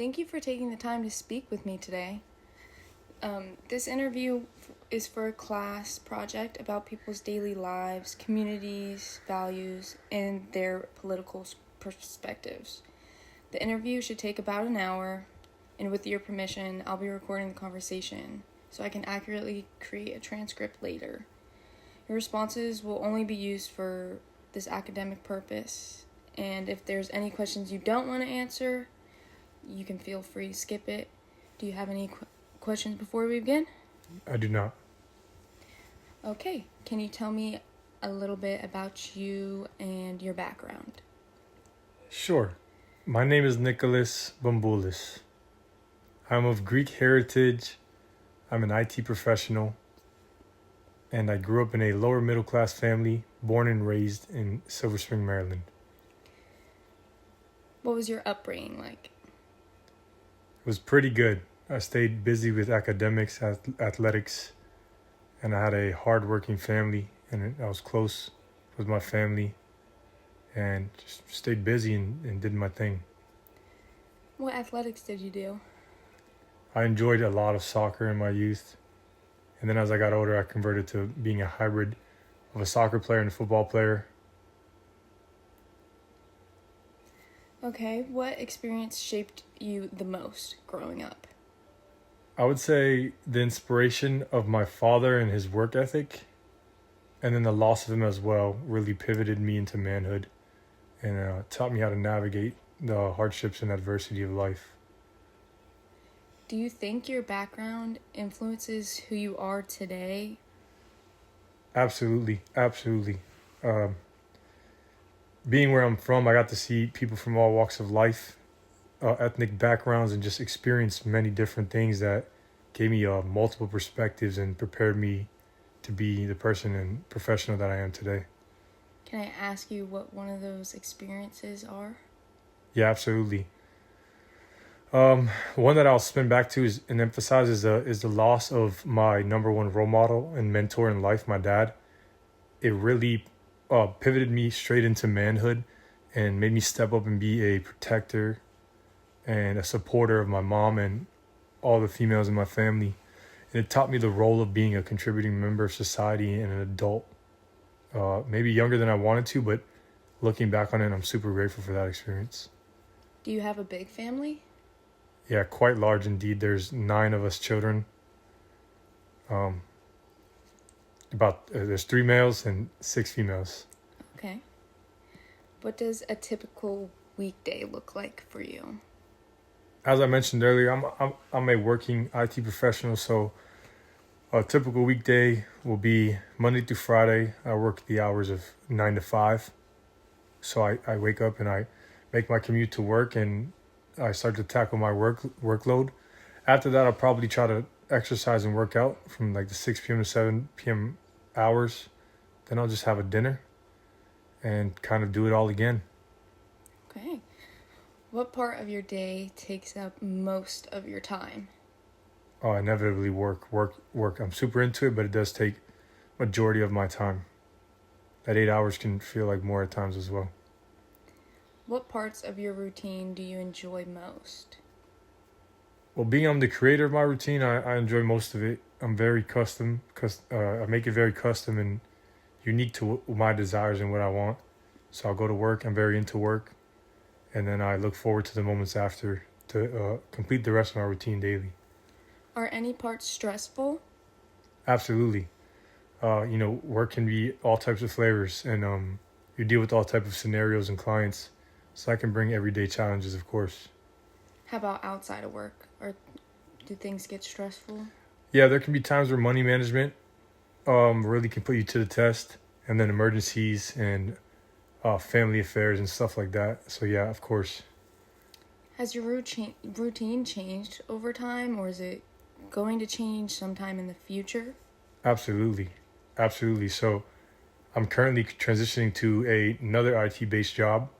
Thank you for taking the time to speak with me today. This interview is for a class project about people's daily lives, communities, values, and their political perspectives. The interview should take about an hour, and with your permission, I'll be recording the conversation so I can accurately create a transcript later. Your responses will only be used for this academic purpose, and if there's any questions you don't want to answer, you can feel free to skip it. Do you have any questions before we begin? I do not. Okay, can you tell me a little bit about you and your background? Sure. My name is Nicholas Bamboulis. I'm of Greek heritage. I'm an IT professional. And I grew up in a lower middle class family, born and raised in Silver Spring, Maryland. What was your upbringing like? It was pretty good. I stayed busy with academics, athletics, and I had a hardworking family, and I was close with my family, and just stayed busy and did my thing. What athletics did you do? I enjoyed a lot of soccer in my youth, and then as I got older, I converted to being a hybrid of a soccer player and a football player. Okay, what experience shaped you the most growing up? I would say the inspiration of my father and his work ethic, and then the loss of him as well, really pivoted me into manhood and taught me how to navigate the hardships and adversity of life. Do you think your background influences who you are today? Absolutely. Being where I'm from, I got to see people from all walks of life, ethnic backgrounds, and just experienced many different things that gave me multiple perspectives and prepared me to be the person and professional that I am today. Can I ask you what one of those experiences are? Yeah, absolutely. One that I'll spin back to and emphasize is the loss of my number one role model and mentor in life, my dad. It really pivoted me straight into manhood and made me step up and be a protector and a supporter of my mom and all the females in my family. And it taught me the role of being a contributing member of society and an adult. Maybe younger than I wanted to, but looking back on it, I'm super grateful for that experience. Do you have a big family? Yeah, quite large indeed. There's 9 of us children. There's 3 males and 6 females. Okay. What does a typical weekday look like for you? As I mentioned earlier, I'm a working IT professional, so a typical weekday will be Monday through Friday. I work the hours of 9 to 5. So I wake up and I make my commute to work and I start to tackle my workload. After that, I'll probably try to exercise and work out from like the 6 p.m. to 7 p.m. hours. Then I'll just have a dinner and kind of do it all again. Okay. What part of your day takes up most of your time? Oh, inevitably work. I'm super into it, but it does take majority of my time. That 8 hours can feel like more at times as well. What parts of your routine do you enjoy most? Well, being I'm the creator of my routine, I enjoy most of it. I'm very custom, I make it very custom and unique to my desires and what I want. So I'll go to work, I'm very into work, and then I look forward to the moments after to complete the rest of my routine daily. Are any parts stressful? Absolutely. Work can be all types of flavors, and you deal with all types of scenarios and clients. So I can bring everyday challenges, of course. How about outside of work? Or do things get stressful? Yeah, there can be times where money management really can put you to the test, and then emergencies and family affairs and stuff like that. So yeah, of course. Has your routine changed over time, or is it going to change sometime in the future? Absolutely. So I'm currently transitioning to another IT-based job,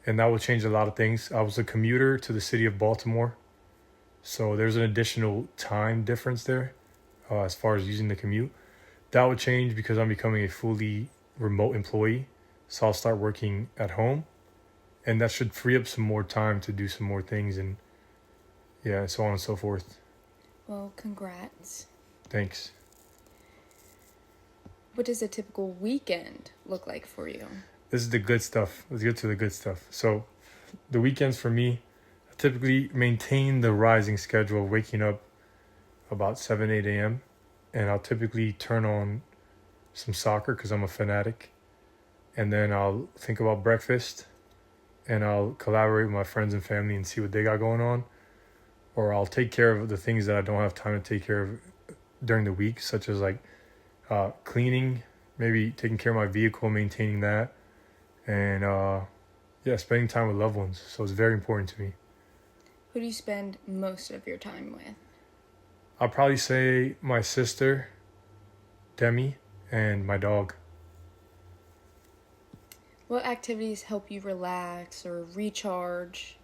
and that will change a lot of things. I was a commuter to the city of Baltimore, so there's an additional time difference there as far as using the commute. That would change because I'm becoming a fully remote employee, so I'll start working at home, and that should free up some more time to do some more things and yeah, and so on and so forth. Well, congrats. Thanks. What does a typical weekend look like for you? This is the good stuff. Let's get to the good stuff. So, the weekends for me, I typically maintain the rising schedule of waking up about 7, 8 a.m. And I'll typically turn on some soccer because I'm a fanatic. And then I'll think about breakfast and I'll collaborate with my friends and family and see what they got going on. Or I'll take care of the things that I don't have time to take care of during the week, such as like cleaning, maybe taking care of my vehicle, maintaining that, and yeah, spending time with loved ones. So it's very important to me. Who do you spend most of your time with? I'll probably say my sister, Demi, and my dog. What activities help you relax or recharge?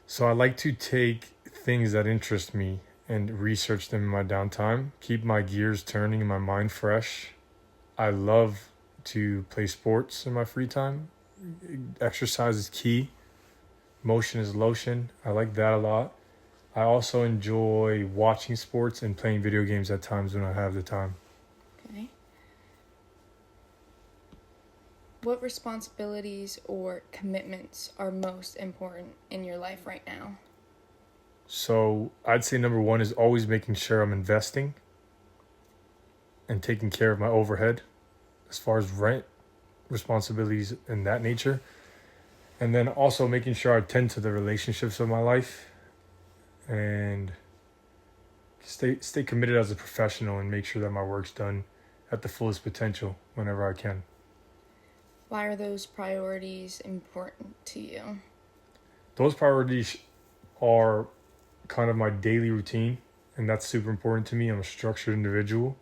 So I like to take things that interest me and research them in my downtime, keep my gears turning and my mind fresh. I love to play sports in my free time. Exercise is key. Motion is lotion. I like that a lot. I also enjoy watching sports and playing video games at times when I have the time. Okay. What responsibilities or commitments are most important in your life right now? So I'd say number one is always making sure I'm investing and taking care of my overhead as far as rent responsibilities and that nature. And then also making sure I tend to the relationships of my life and stay committed as a professional and make sure that my work's done at the fullest potential whenever I can. Why are those priorities important to you? Those priorities are kind of my daily routine, and that's super important to me. I'm a structured individual,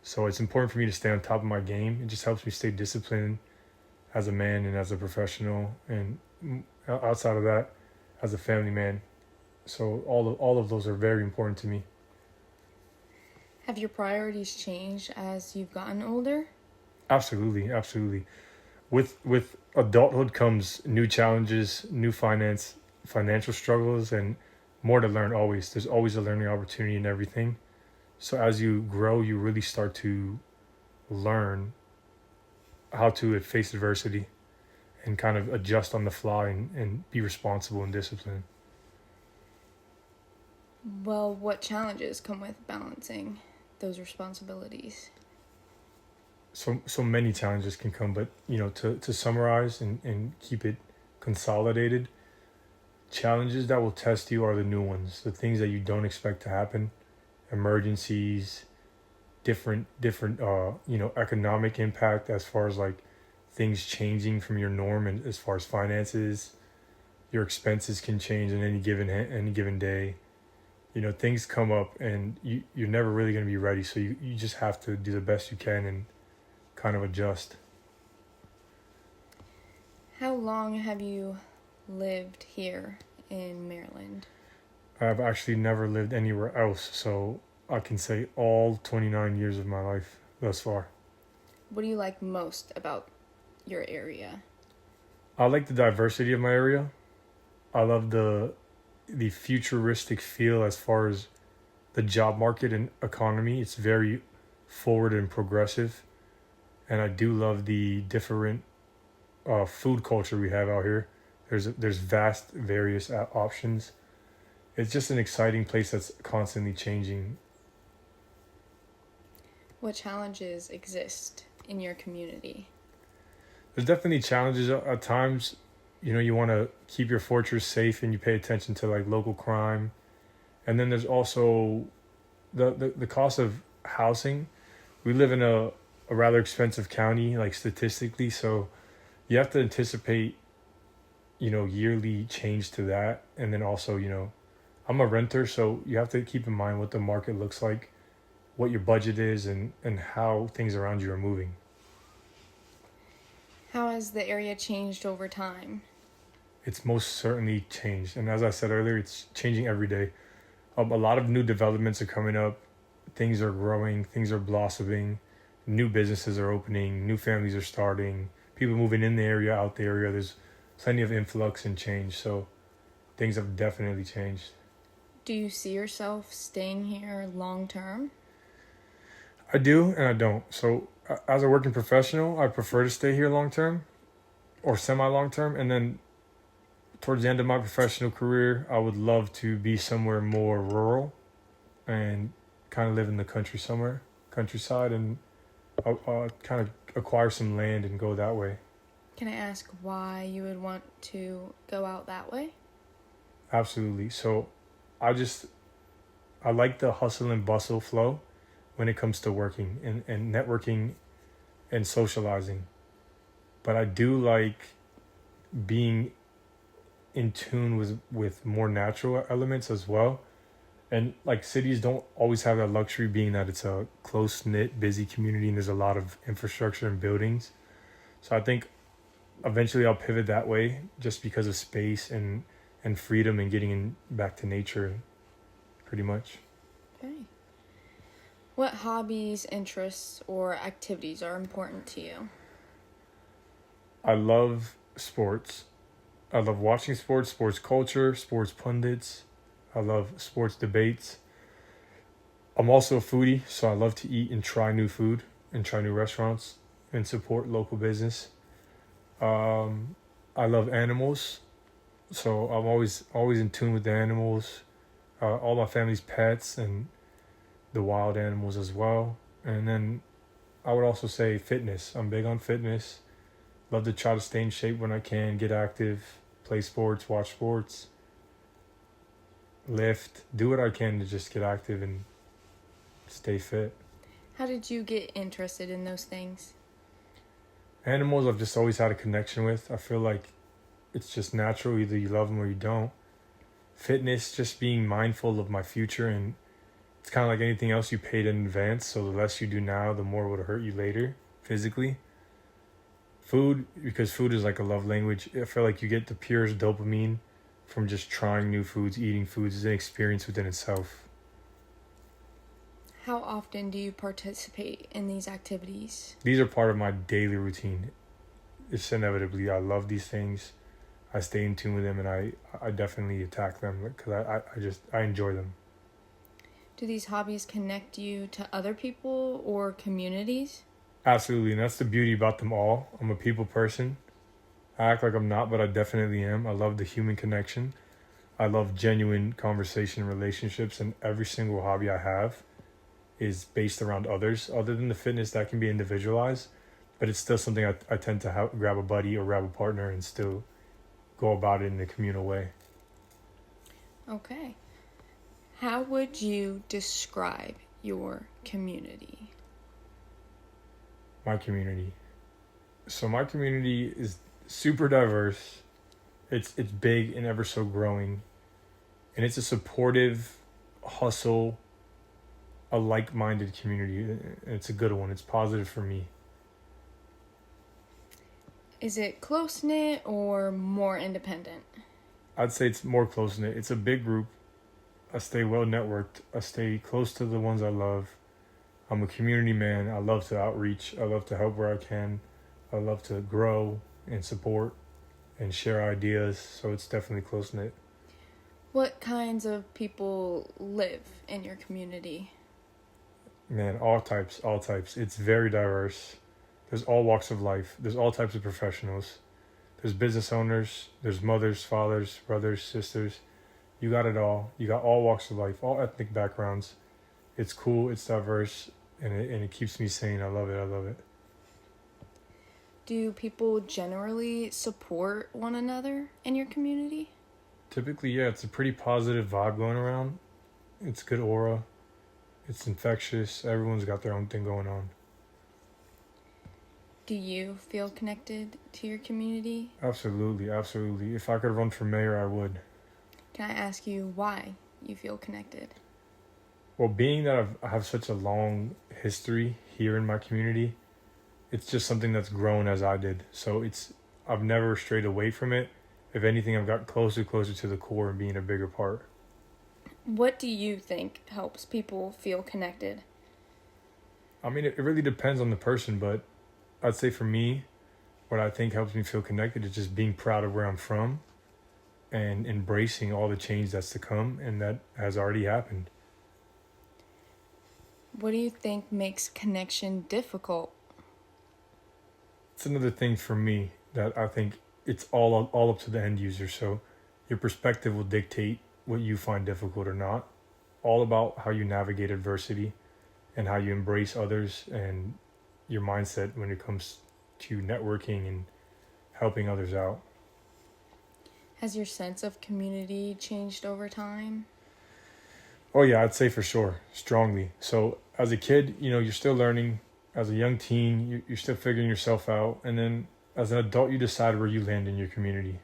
so it's important for me to stay on top of my game. It just helps me stay disciplined as a man and as a professional, and outside of that, as a family man. So all of those are very important to me. Have your priorities changed as you've gotten older? Absolutely, absolutely. With adulthood comes new challenges, new financial struggles, and more to learn always. There's always a learning opportunity in everything. So as you grow, you really start to learn how to face adversity and kind of adjust on the fly and be responsible and disciplined. Well, what challenges come with balancing those responsibilities? So many challenges can come, but to summarize and keep it consolidated, challenges that will test you are the new ones, the things that you don't expect to happen, emergencies, different economic impact as far as like things changing from your norm, and as far as finances, your expenses can change on any given day. Things come up and you're never really going to be ready, so you just have to do the best you can and kind of adjust. How long have you lived here in Maryland? I've actually never lived anywhere else, so I can say all 29 years of my life thus far. What do you like most about your area? I like the diversity of my area. I love the futuristic feel as far as the job market and economy. It's very forward and progressive. And I do love the different food culture we have out here. There's vast various options. It's just an exciting place that's constantly changing. What challenges exist in your community? There's definitely challenges at times. You want to keep your fortress safe and you pay attention to like local crime. And then there's also the cost of housing. We live in a rather expensive county, like statistically, so you have to anticipate yearly change to that. And then also I'm a renter, so you have to keep in mind what the market looks like, what your budget is, and how things around you are moving. How has the area changed over time? It's most certainly changed, and as I said earlier, it's changing every day. A lot of new developments are coming up, things are growing, things are blossoming. New businesses are opening, new families are starting, people moving in the area, out the area. There's plenty of influx and change. So things have definitely changed. Do you see yourself staying here long term? I do and I don't. So as a working professional, I prefer to stay here long term or semi long term, and then towards the end of my professional career, I would love to be somewhere more rural and kind of live in the country somewhere, countryside, and kind of acquire some land and go that way. Can I ask why you would want to go out that way? Absolutely. So I just I like the hustle and bustle flow when it comes to working and networking and socializing. But I do like being in tune with more natural elements as well. And like cities don't always have that luxury, being that it's a close knit, busy community and there's a lot of infrastructure and buildings. So I think eventually I'll pivot that way just because of space and freedom and getting back to nature pretty much. Okay. What hobbies, interests, or activities are important to you? I love sports. I love watching sports, sports culture, sports pundits. I love sports debates. I'm also a foodie, so I love to eat and try new food and try new restaurants and support local business. I love animals, so I'm always in tune with the animals, all my family's pets and the wild animals as well. And then I would also say fitness. I'm big on fitness. Love to try to stay in shape when I can, get active, play sports, watch sports, lift, do what I can to just get active and stay fit. How did you get interested in those things? Animals I've just always had a connection with. I feel like it's just natural. Either you love them or you don't. Fitness, just being mindful of my future, and it's kind of like anything else, you paid in advance. So the less you do now, the more it would hurt you later physically. Food, because food is like a love language. I feel like you get the purest dopamine from just trying new foods, eating foods. Is an experience within itself. How often do you participate in these activities? These are part of my daily routine. It's inevitably, I love these things. I stay in tune with them, and I definitely attack them because I enjoy them. Do these hobbies connect you to other people or communities? Absolutely, and that's the beauty about them all. I'm a people person. I act like I'm not, but I definitely am. I love the human connection. I love genuine conversation and relationships, and every single hobby I have is based around others. Other than the fitness, that can be individualized, but it's still something I tend to grab a buddy or grab a partner and still go about it in a communal way. Okay. How would you describe your community? My community. So my community is super diverse. It's big and ever so growing. And it's a supportive, hustle, a like-minded community. It's a good one. It's positive for me. Is it close-knit or more independent? I'd say it's more close-knit. It's a big group. I stay well networked. I stay close to the ones I love. I'm a community man. I love to outreach. I love to help where I can. I love to grow and support and share ideas. So it's definitely close-knit. What kinds of people live in your community? Man, all types. It's very diverse. There's all walks of life. There's all types of professionals. There's business owners. There's mothers, fathers, brothers, sisters. You got it all. You got all walks of life, all ethnic backgrounds. It's cool. It's diverse, and it keeps me sane. I love it. Do people generally support one another in your community? Typically, yeah, it's a pretty positive vibe going around. It's good aura. It's infectious. Everyone's got their own thing going on. Do you feel connected to your community? Absolutely. If I could run for mayor, I would. Can I ask you why you feel connected? Well, being that I have such a long history here in my community, it's just something that's grown as I did. So I've never strayed away from it. If anything, I've got closer to the core and being a bigger part. What do you think helps people feel connected? I mean, it really depends on the person, but I'd say for me, what I think helps me feel connected is just being proud of where I'm from and embracing all the change that's to come and that has already happened. What do you think makes connection difficult? It's another thing for me that I think it's all up to the end user. So your perspective will dictate what you find difficult or not. All about how you navigate adversity and how you embrace others and your mindset when it comes to networking and helping others out. Has your sense of community changed over time? Oh yeah, I'd say for sure, strongly. So as a kid, you're still learning. As a young teen, you're still figuring yourself out, and then as an adult, you decide where you land in your community.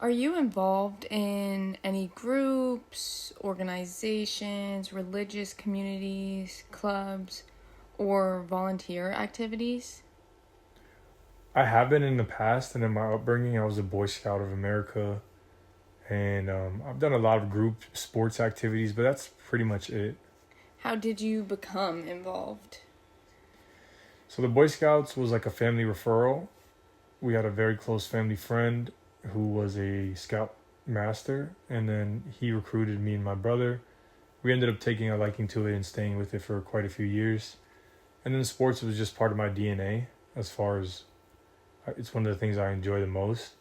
Are you involved in any groups, organizations, religious communities, clubs, or volunteer activities? I have been in the past, and in my upbringing, I was a Boy Scout of America, and I've done a lot of group sports activities, but that's pretty much it. How did you become involved? So the Boy Scouts was like a family referral. We had a very close family friend who was a scout master, and then he recruited me and my brother. We ended up taking a liking to it and staying with it for quite a few years. And then sports was just part of my DNA as far as it's one of the things I enjoy the most.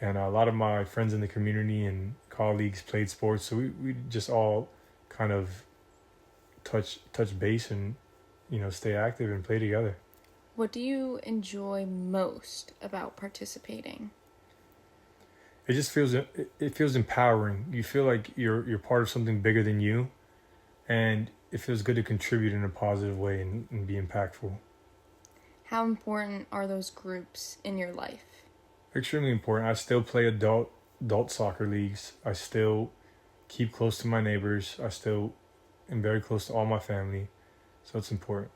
And a lot of my friends in the community and colleagues played sports, so we just all kind of touch base and stay active and play together. What do you enjoy most about participating? It just feels empowering. You feel like you're part of something bigger than you, and it feels good to contribute in a positive way and be impactful. How important are those groups in your life? Extremely important. I still play adult soccer leagues. I still keep close to my neighbors. I still am very close to all my family, so it's important.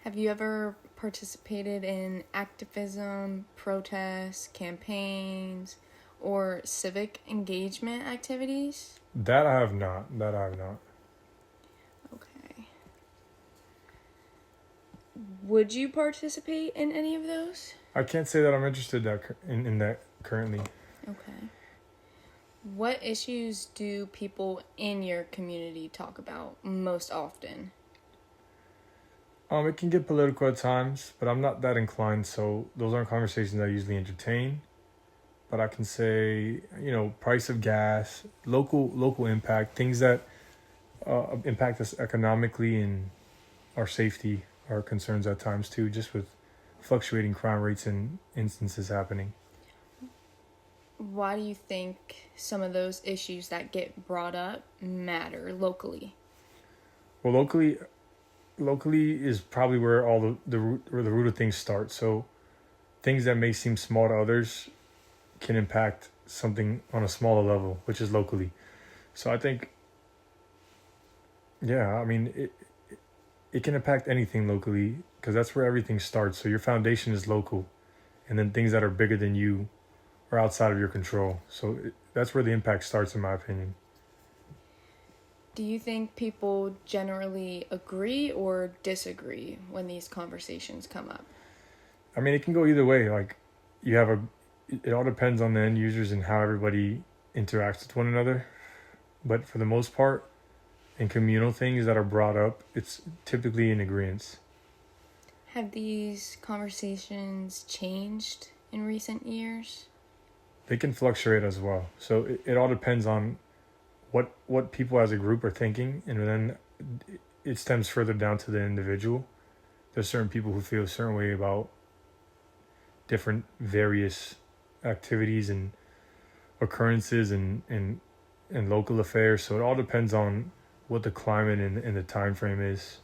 Have you ever participated in activism, protests, campaigns, or civic engagement activities? That I have not. Okay. Would you participate in any of those? I can't say that I'm interested in that currently. Okay. What issues do people in your community talk about most often? It can get political at times, but I'm not that inclined, so those aren't conversations I usually entertain. But I can say, price of gas, local impact, things that impact us economically and our safety are concerns at times too, just with fluctuating crime rates and instances happening. Why do you think some of those issues that get brought up matter locally? Well, locally is probably where all the root of things start. So things that may seem small to others can impact something on a smaller level, which is locally. So I think, it can impact anything locally because that's where everything starts. So your foundation is local, and then things that are bigger than you are outside of your control. So that's where the impact starts, in my opinion. Do you think people generally agree or disagree when these conversations come up? I mean, it can go either way. Like, it all depends on the end users and how everybody interacts with one another. But for the most part, in communal things that are brought up, it's typically in agreement. Have these conversations changed in recent years? They can fluctuate as well. So it all depends on what people as a group are thinking, and then it stems further down to the individual. There's certain people who feel a certain way about different various activities and occurrences and local affairs. So it all depends on what the climate and the time frame is.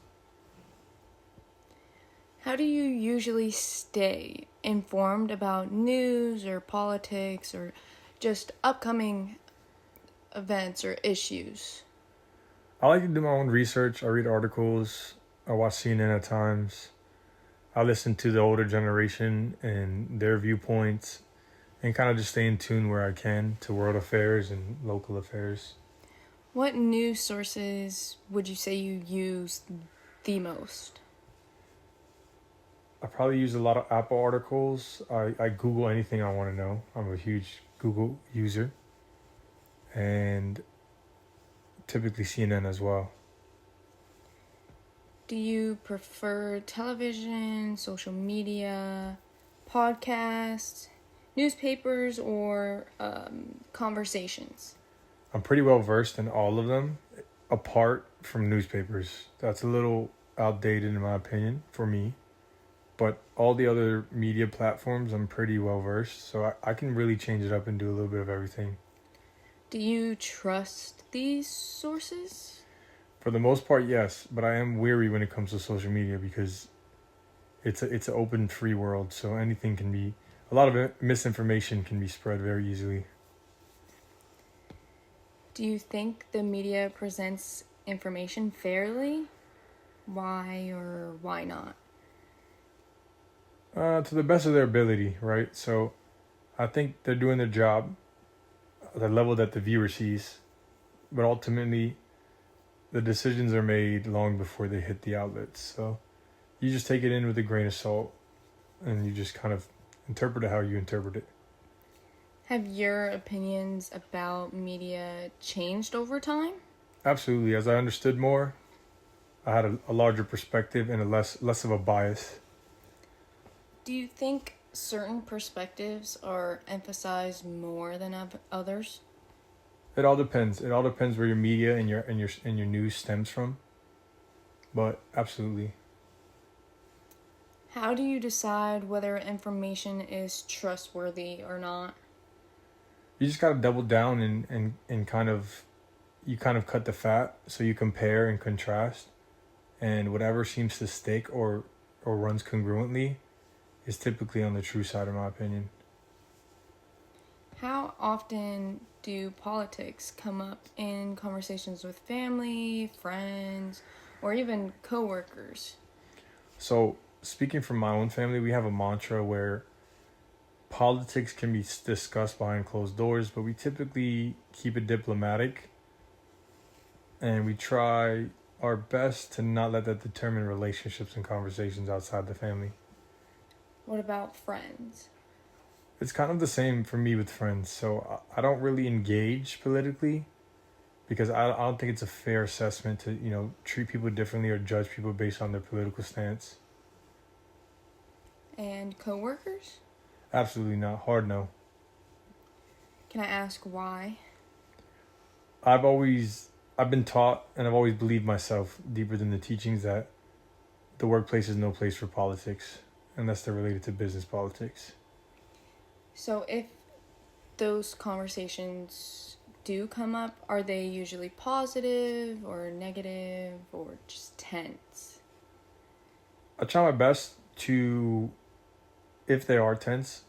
How do you usually stay informed about news or politics or just upcoming events or issues? I like to do my own research. I read articles. I watch CNN at times. I listen to the older generation and their viewpoints and kind of just stay in tune where I can to world affairs and local affairs. What news sources would you say you use the most? I probably use a lot of Apple articles. I Google anything I want to know. I'm a huge Google user. And typically CNN as well. Do you prefer television, social media, podcasts, newspapers, or conversations? I'm pretty well versed in all of them, apart from newspapers. That's a little outdated in my opinion for me. But all the other media platforms, I'm pretty well versed. So I can really change it up and do a little bit of everything. Do you trust these sources? For the most part, yes. But I am weary when it comes to social media because it's an open, free world. So anything can be, a lot of misinformation can be spread very easily. Do you think the media presents information fairly? Why or why not? To the best of their ability, right? So I think they're doing their job at the level that the viewer sees. But ultimately, the decisions are made long before they hit the outlets. So you just take it in with a grain of salt and you just kind of interpret it how you interpret it. Have your opinions about media changed over time? Absolutely. As I understood more, I had a larger perspective and a less of a bias. Do you think certain perspectives are emphasized more than others? It all depends. It all depends where your media and your news stems from. But absolutely. How do you decide whether information is trustworthy or not? You just gotta double down and kind of cut the fat, so you compare and contrast, and whatever seems to stick or runs congruently is typically on the true side, in my opinion. How often do politics come up in conversations with family, friends, or even coworkers? So speaking from my own family, we have a mantra where politics can be discussed behind closed doors, but we typically keep it diplomatic and we try our best to not let that determine relationships and conversations outside the family. What about friends? It's kind of the same for me with friends. So I don't really engage politically because I don't think it's a fair assessment to, treat people differently or judge people based on their political stance. And coworkers? Absolutely not. Hard no. Can I ask why? I've been taught and I've always believed myself deeper than the teachings that the workplace is no place for politics unless they're related to business politics. So if those conversations do come up, are they usually positive or negative or just tense? I try my best to, if they are tense,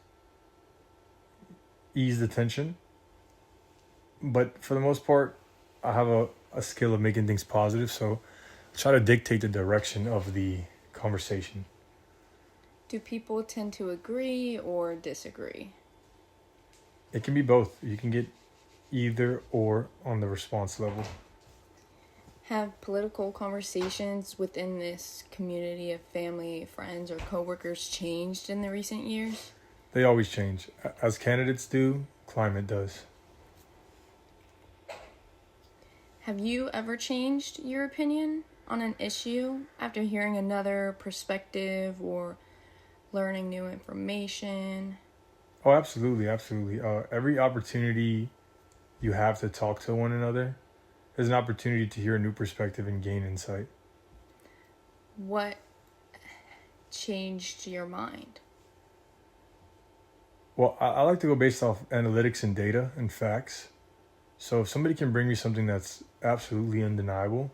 ease the tension. But for the most part, I have a skill of making things positive, so I try to dictate the direction of the conversation. Do people tend to agree or disagree? It can be both. You can get either or on the response level. Have political conversations within this community of family, friends, or coworkers changed in the recent years? They always change. As candidates do, climate does. Have you ever changed your opinion on an issue after hearing another perspective or learning new information? Oh, absolutely, absolutely. Every opportunity you have to talk to one another is an opportunity to hear a new perspective and gain insight. What changed your mind? Well, I like to go based off analytics and data and facts. So if somebody can bring me something that's absolutely undeniable,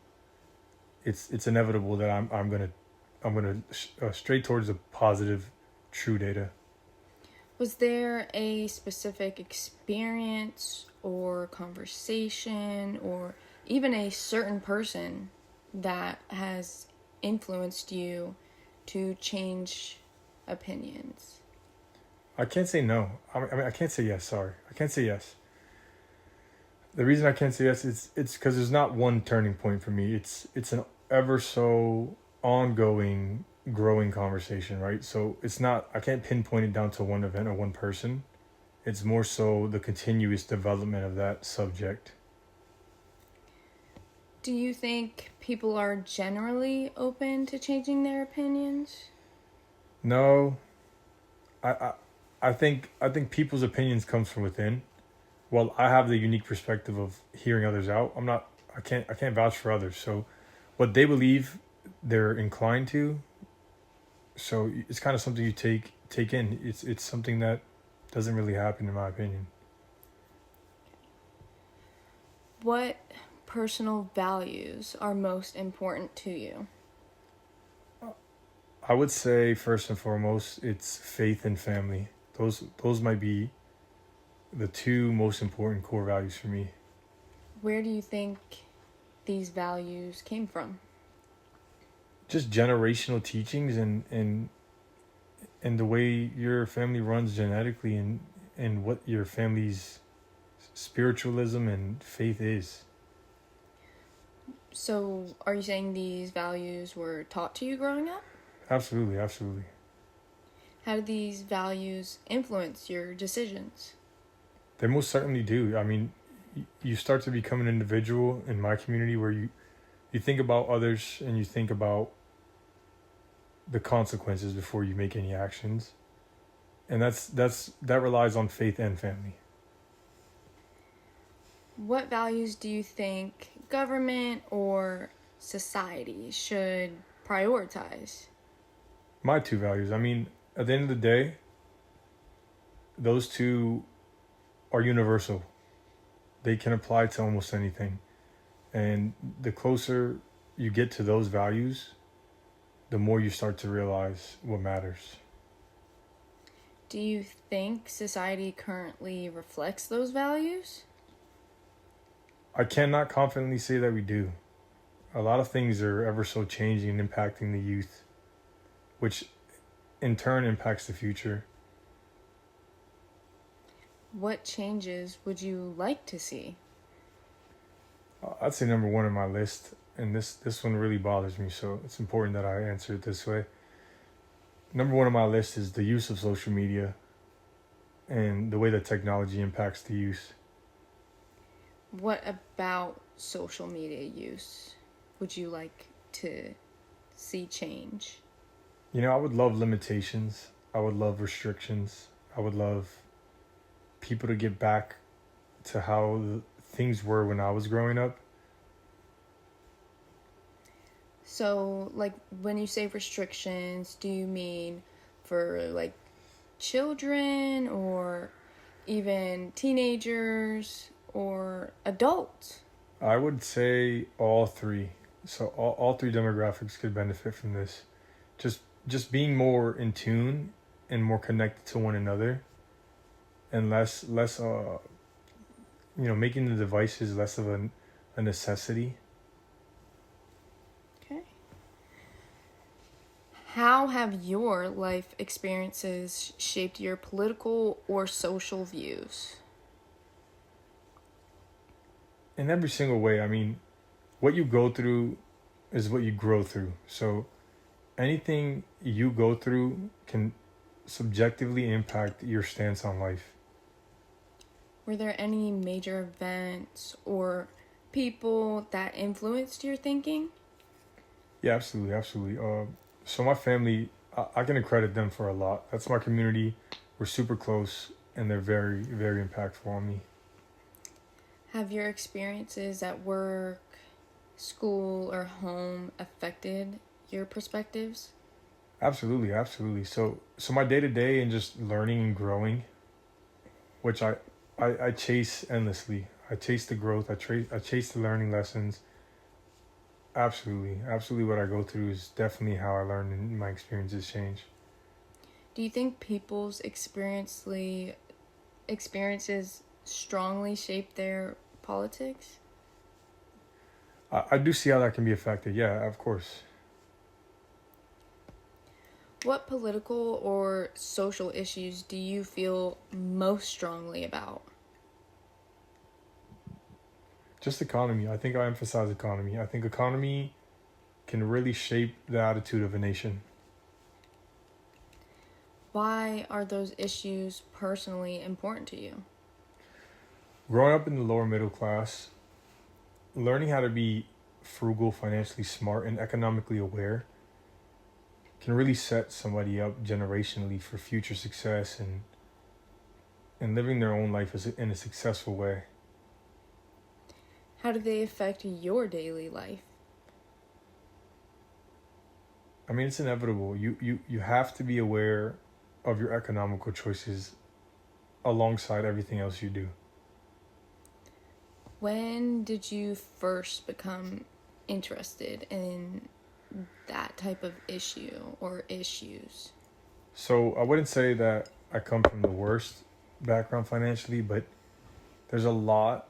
it's inevitable that I'm gonna straight towards the positive, true data. Was there a specific experience or conversation or even a certain person that has influenced you to change opinions? I can't say no. I can't say yes. Sorry, I can't say yes. The reason I can't say yes is it's because there's not one turning point for me. It's an ever so ongoing growing conversation, right? So it's not, I can't pinpoint it down to one event or one person. It's more so the continuous development of that subject. Do you think people are generally open to changing their opinions? No, I, I, I think people's opinions comes from within. Well, I have the unique perspective of hearing others out. I can't vouch for others. So what they believe, they're inclined to. So it's kind of something you take in. It's something that doesn't really happen in my opinion. What personal values are most important to you? I would say first and foremost, it's faith and family. Those might be the two most important core values for me. Where do you think these values came from? Just generational teachings and the way your family runs genetically and what your family's spiritualism and faith is. So, are you saying these values were taught to you growing up? Absolutely, absolutely. How did these values influence your decisions? They most certainly do. I mean, you start to become an individual in my community where you think about others and you think about the consequences before you make any actions. And that relies on faith and family. What values do you think government or society should prioritize? My two values. I mean, at the end of the day, those two are universal. They can apply to almost anything. And the closer you get to those values, the more you start to realize what matters. Do you think society currently reflects those values? I cannot confidently say that we do. A lot of things are ever so changing and impacting the youth, which in turn impacts the future. What changes would you like to see? I'd say number one on my list, and this one really bothers me, so it's important that I answer it this way. Number one on my list is the use of social media and the way that technology impacts the youth. What about social media use would you like to see change? I would love limitations. I would love restrictions. I would love people to get back to how things were when I was growing up. So, like, when you say restrictions, do you mean for, like, children or even teenagers or adults? I would say all three. So all three demographics could benefit from this. Just being more in tune and more connected to one another, and less making the devices less of a necessity. Okay. How have your life experiences shaped your political or social views? In every single way. I mean, what you go through is what you grow through. So anything you go through can subjectively impact your stance on life. Were there any major events or people that influenced your thinking? Yeah, absolutely, absolutely. So my family, I can credit them for a lot. That's my community. We're super close, and they're very, very impactful on me. Have your experiences at work, school, or home affected your perspectives? Absolutely, absolutely. So my day to day and just learning and growing, which I chase endlessly. I chase the growth. I chase the learning lessons. Absolutely, absolutely. What I go through is definitely how I learn and my experiences change. Do you think people's experiences strongly shape their politics? I do see how that can be affected. Yeah, of course. What political or social issues do you feel most strongly about? Just economy. I think I emphasize economy. I think economy can really shape the attitude of a nation. Why are those issues personally important to you? Growing up in the lower middle class, learning how to be frugal, financially smart, and economically aware can really set somebody up generationally for future success and living their own life in a successful way. How do they affect your daily life? I mean, it's inevitable. You have to be aware of your economical choices alongside everything else you do. When did you first become interested in that type of issue or issues? So I wouldn't say that I come from the worst background financially, but there's a lot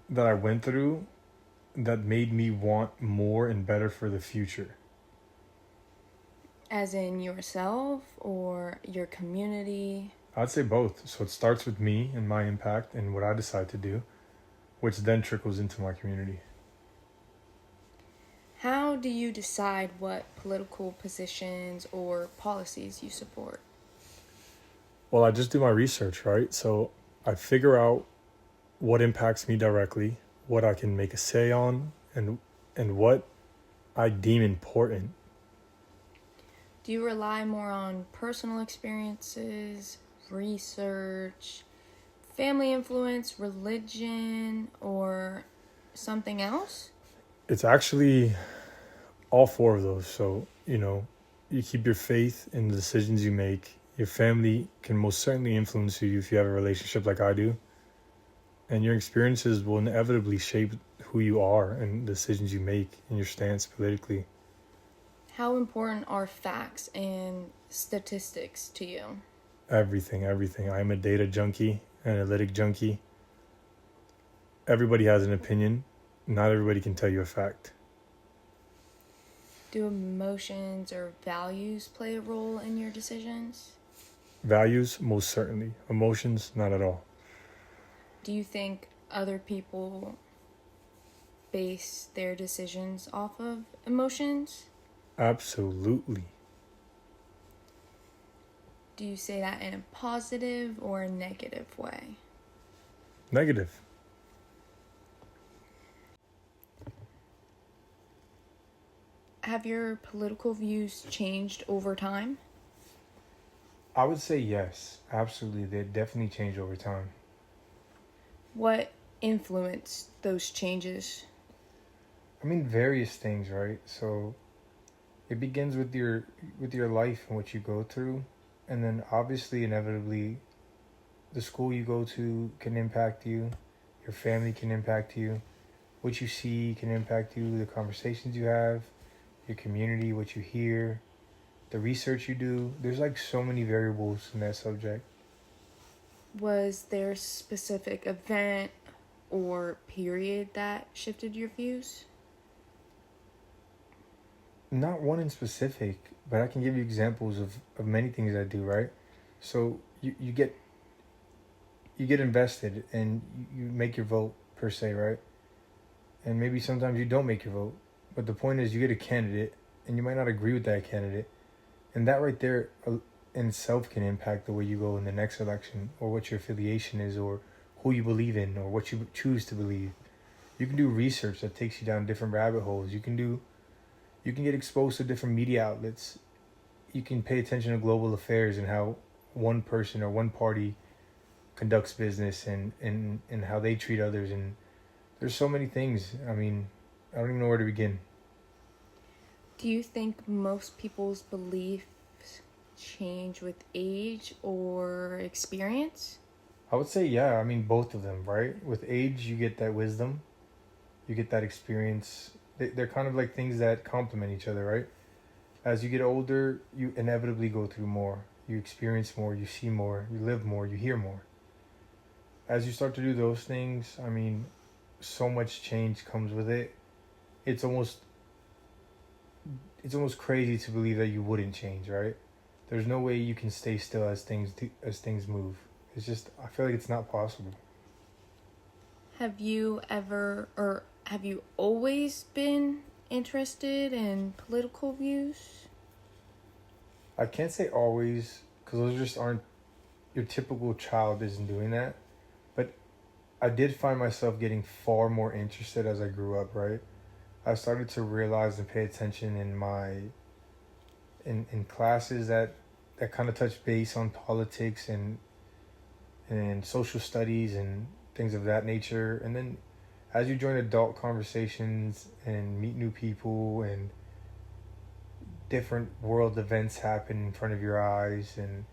that I went through that made me want more and better for the future. As in yourself or your community? I'd say both. So it starts with me and my impact and what I decide to do, which then trickles into my community. How do you decide what political positions or policies you support? Well, I just do my research, right? So I figure out what impacts me directly, what I can make a say on, and what I deem important. Do you rely more on personal experiences, research, family influence, religion, or something else? It's actually all four of those. So, you keep your faith in the decisions you make. Your family can most certainly influence you if you have a relationship like I do. And your experiences will inevitably shape who you are and the decisions you make and your stance politically. How important are facts and statistics to you? Everything. I'm a data junkie, analytic junkie. Everybody has an opinion. Not everybody can tell you a fact. Do emotions or values play a role in your decisions? Values, most certainly. Emotions, not at all. Do you think other people base their decisions off of emotions? Absolutely. Do you say that in a positive or a negative way? Negative. Have your political views changed over time? I would say yes. Absolutely. They definitely change over time. What influenced those changes? I mean, various things, right? So it begins with your life and what you go through, and then obviously, inevitably, the school you go to can impact you, your family can impact you, what you see can impact you, the conversations you have, your community, what you hear, the research you do. There's like so many variables in that subject. Was there a specific event or period that shifted your views? Not one in specific, but I can give you examples of many things I do, right? So you get invested and you make your vote per se, right? And maybe sometimes you don't make your vote. But the point is you get a candidate and you might not agree with that candidate. And that right there in itself can impact the way you go in the next election or what your affiliation is or who you believe in or what you choose to believe. You can do research that takes you down different rabbit holes. You can get exposed to different media outlets. You can pay attention to global affairs and how one person or one party conducts business and how they treat others. And there's so many things. I mean, I don't even know where to begin. Do you think most people's beliefs change with age or experience? I would say, yeah. I mean, both of them, right? With age, you get that wisdom. You get that experience. They're kind of like things that complement each other, right? As you get older, you inevitably go through more. You experience more, you see more, you live more, you hear more. As you start to do those things, I mean, so much change comes with it. It's almost crazy to believe that you wouldn't change, right? There's no way you can stay still as things move. It's just, I feel like it's not possible. Have you always been interested in political views? I can't say always. because those just aren't, your typical child isn't doing that. But I did find myself getting far more interested as I grew up, right? I started to realize and pay attention in classes that kind of touch base on politics and social studies and things of that nature. And then as you join adult conversations and meet new people and different world events happen in front of your eyes and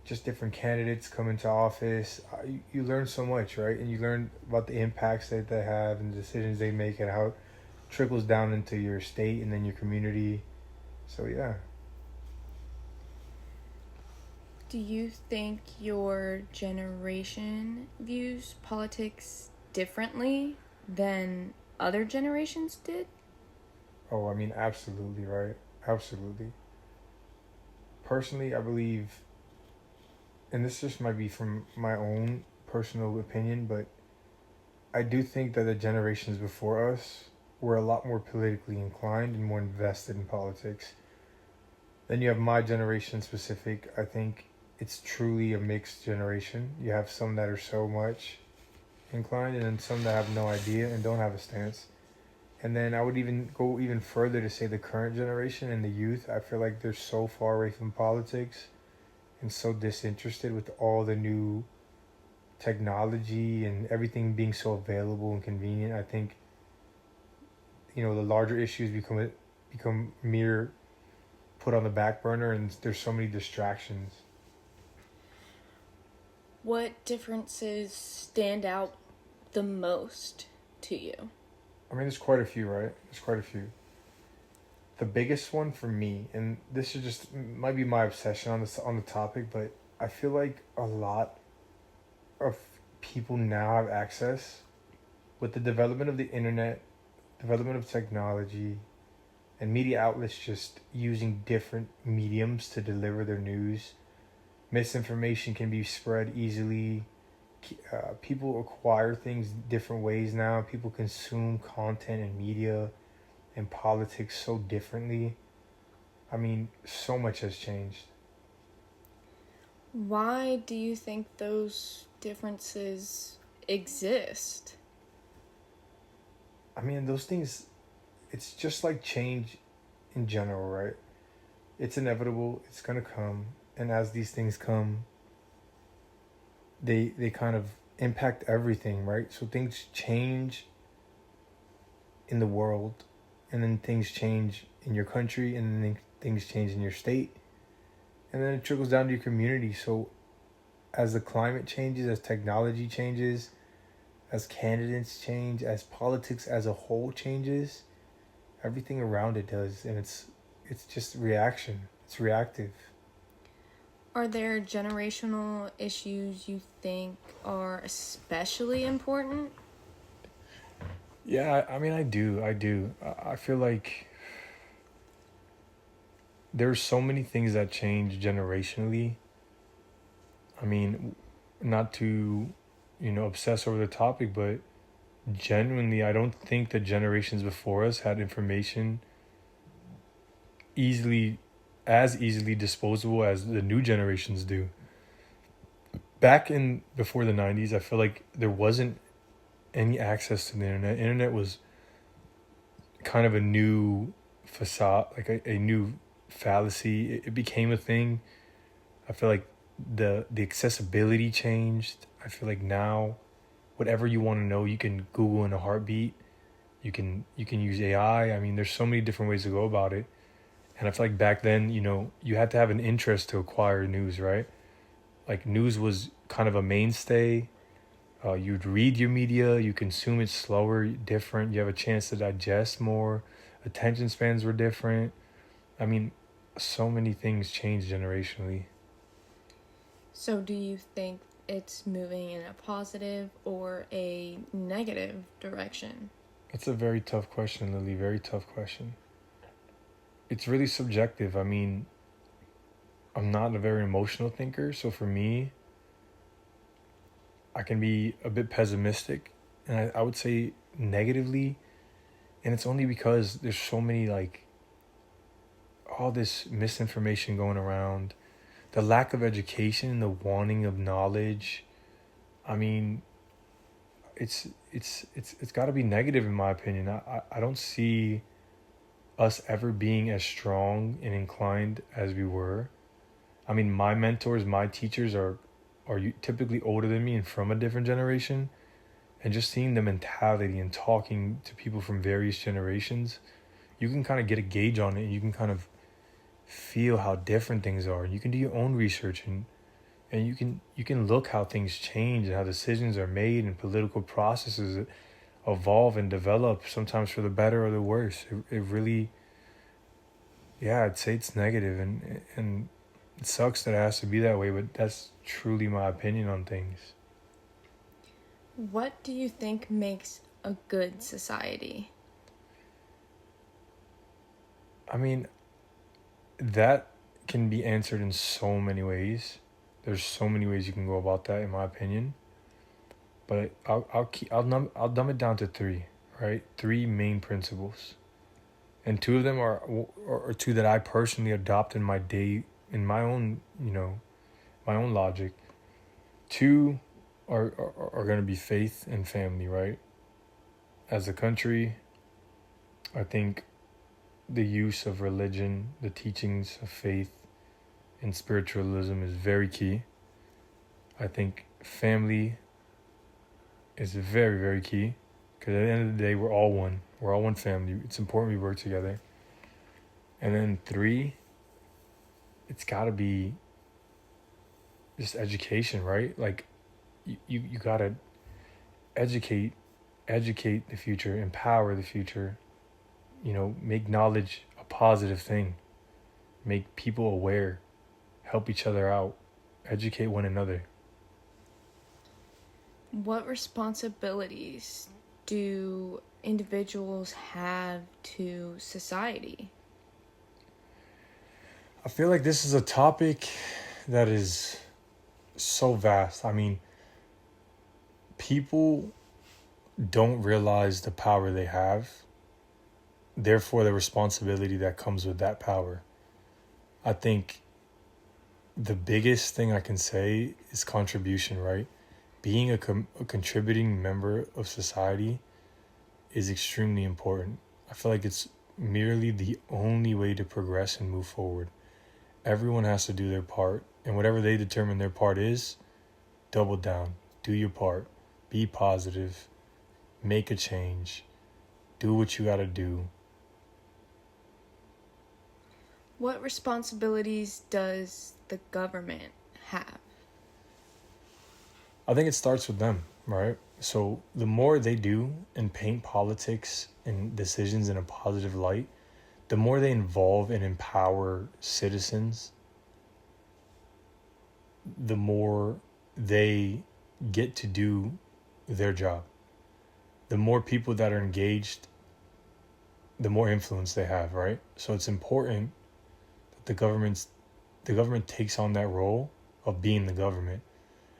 just different candidates come into office, you learn so much, right? And you learn about the impacts that they have and the decisions they make and how it trickles down into your state and then your community. So yeah. Do you think your generation views politics differently than other generations did? Oh, I mean, absolutely, right? Absolutely. Personally, I believe, and this just might be from my own personal opinion, but I do think that the generations before us were a lot more politically inclined and more invested in politics. Then you have my generation specific. I think it's truly a mixed generation. You have some that are so much inclined and then some that have no idea and don't have a stance. And then I would even go even further to say the current generation and the youth, I feel like they're so far away from politics and so disinterested with all the new technology and everything being so available and convenient. I think, the larger issues become mere put on the back burner and there's so many distractions. What differences stand out the most to you? I mean, there's quite a few, right? There's quite a few. The biggest one for me, and this is just might be my obsession on the topic, but I feel like a lot of people now have access with the development of the internet, development of technology, and media outlets just using different mediums to deliver their news. Misinformation can be spread easily. People acquire things different ways now. People consume content and media and politics so differently. I mean, so much has changed. Why do you think those differences exist? I mean, those things, it's just like change in general, right? It's inevitable. It's going to come. And as these things come, they kind of impact everything, right? So things change in the world, and then things change in your country, and then things change in your state, and then it trickles down to your community. So as the climate changes, as technology changes, as candidates change, as politics as a whole changes, everything around it does, and it's just reaction. It's reactive. Are there generational issues you think are especially important? Yeah, I mean, I do. I feel like there's so many things that change generationally. I mean, not to, obsess over the topic, but genuinely, I don't think the generations before us had information as easily disposable as the new generations do. Back in before the 90s, I feel like there wasn't any access to the internet. Internet was kind of a new facade, like a new fallacy. It became a thing. I feel like the accessibility changed. I feel like now whatever you want to know, you can Google in a heartbeat. You can use AI. I mean, there's so many different ways to go about it. And I feel like back then, you had to have an interest to acquire news, right? Like news was kind of a mainstay. You'd read your media, you consume it slower, different. You have a chance to digest more. Attention spans were different. I mean, so many things changed generationally. So do you think it's moving in a positive or a negative direction? It's a very tough question, Lily. Very tough question. It's really subjective. I mean, I'm not a very emotional thinker, so for me, I can be a bit pessimistic, and I would say negatively, and it's only because there's so many, like, all this misinformation going around. the lack of education, the wanting of knowledge. I mean, it's got to be negative in my opinion. I don't see us ever being as strong and inclined as we were. I mean, my mentors, my teachers are typically older than me and from a different generation, and just seeing the mentality and talking to people from various generations, you can kind of get a gauge on it. And you can kind of feel how different things are. You can do your own research, and you can look how things change and how decisions are made and political processes evolve and develop, sometimes for the better or the worse. It really, yeah, I'd say it's negative, and it sucks that it has to be that way, but that's truly my opinion on things. What do you think makes a good society? I mean, that can be answered in so many ways. There's so many ways you can go about that, in my opinion. But I'll dumb it down to three, right? Three main principles, and two of them are two that I personally adopt in my day, in my own, my own logic. Two are going to be faith and family, right? As a country, I think the use of religion, the teachings of faith and spiritualism is very key. I think family is very, very key, because at the end of the day, we're all one. We're all one family. It's important we work together. And then three, it's got to be just education, right? Like, you got to educate the future, empower the future, make knowledge a positive thing, make people aware, help each other out, educate one another. What responsibilities do individuals have to society? I feel like this is a topic that is so vast. I mean, people don't realize the power they have, therefore the responsibility that comes with that power. I think the biggest thing I can say is contribution, right? Being a contributing member of society is extremely important. I feel like it's merely the only way to progress and move forward. Everyone has to do their part, and whatever they determine their part is, double down, do your part, be positive, make a change, do what you gotta do. What responsibilities does the government have? I think it starts with them, right? So the more they do and paint politics and decisions in a positive light, the more they involve and empower citizens, the more they get to do their job. The more people that are engaged, the more influence they have, right? So it's important that the government takes on that role of being the government.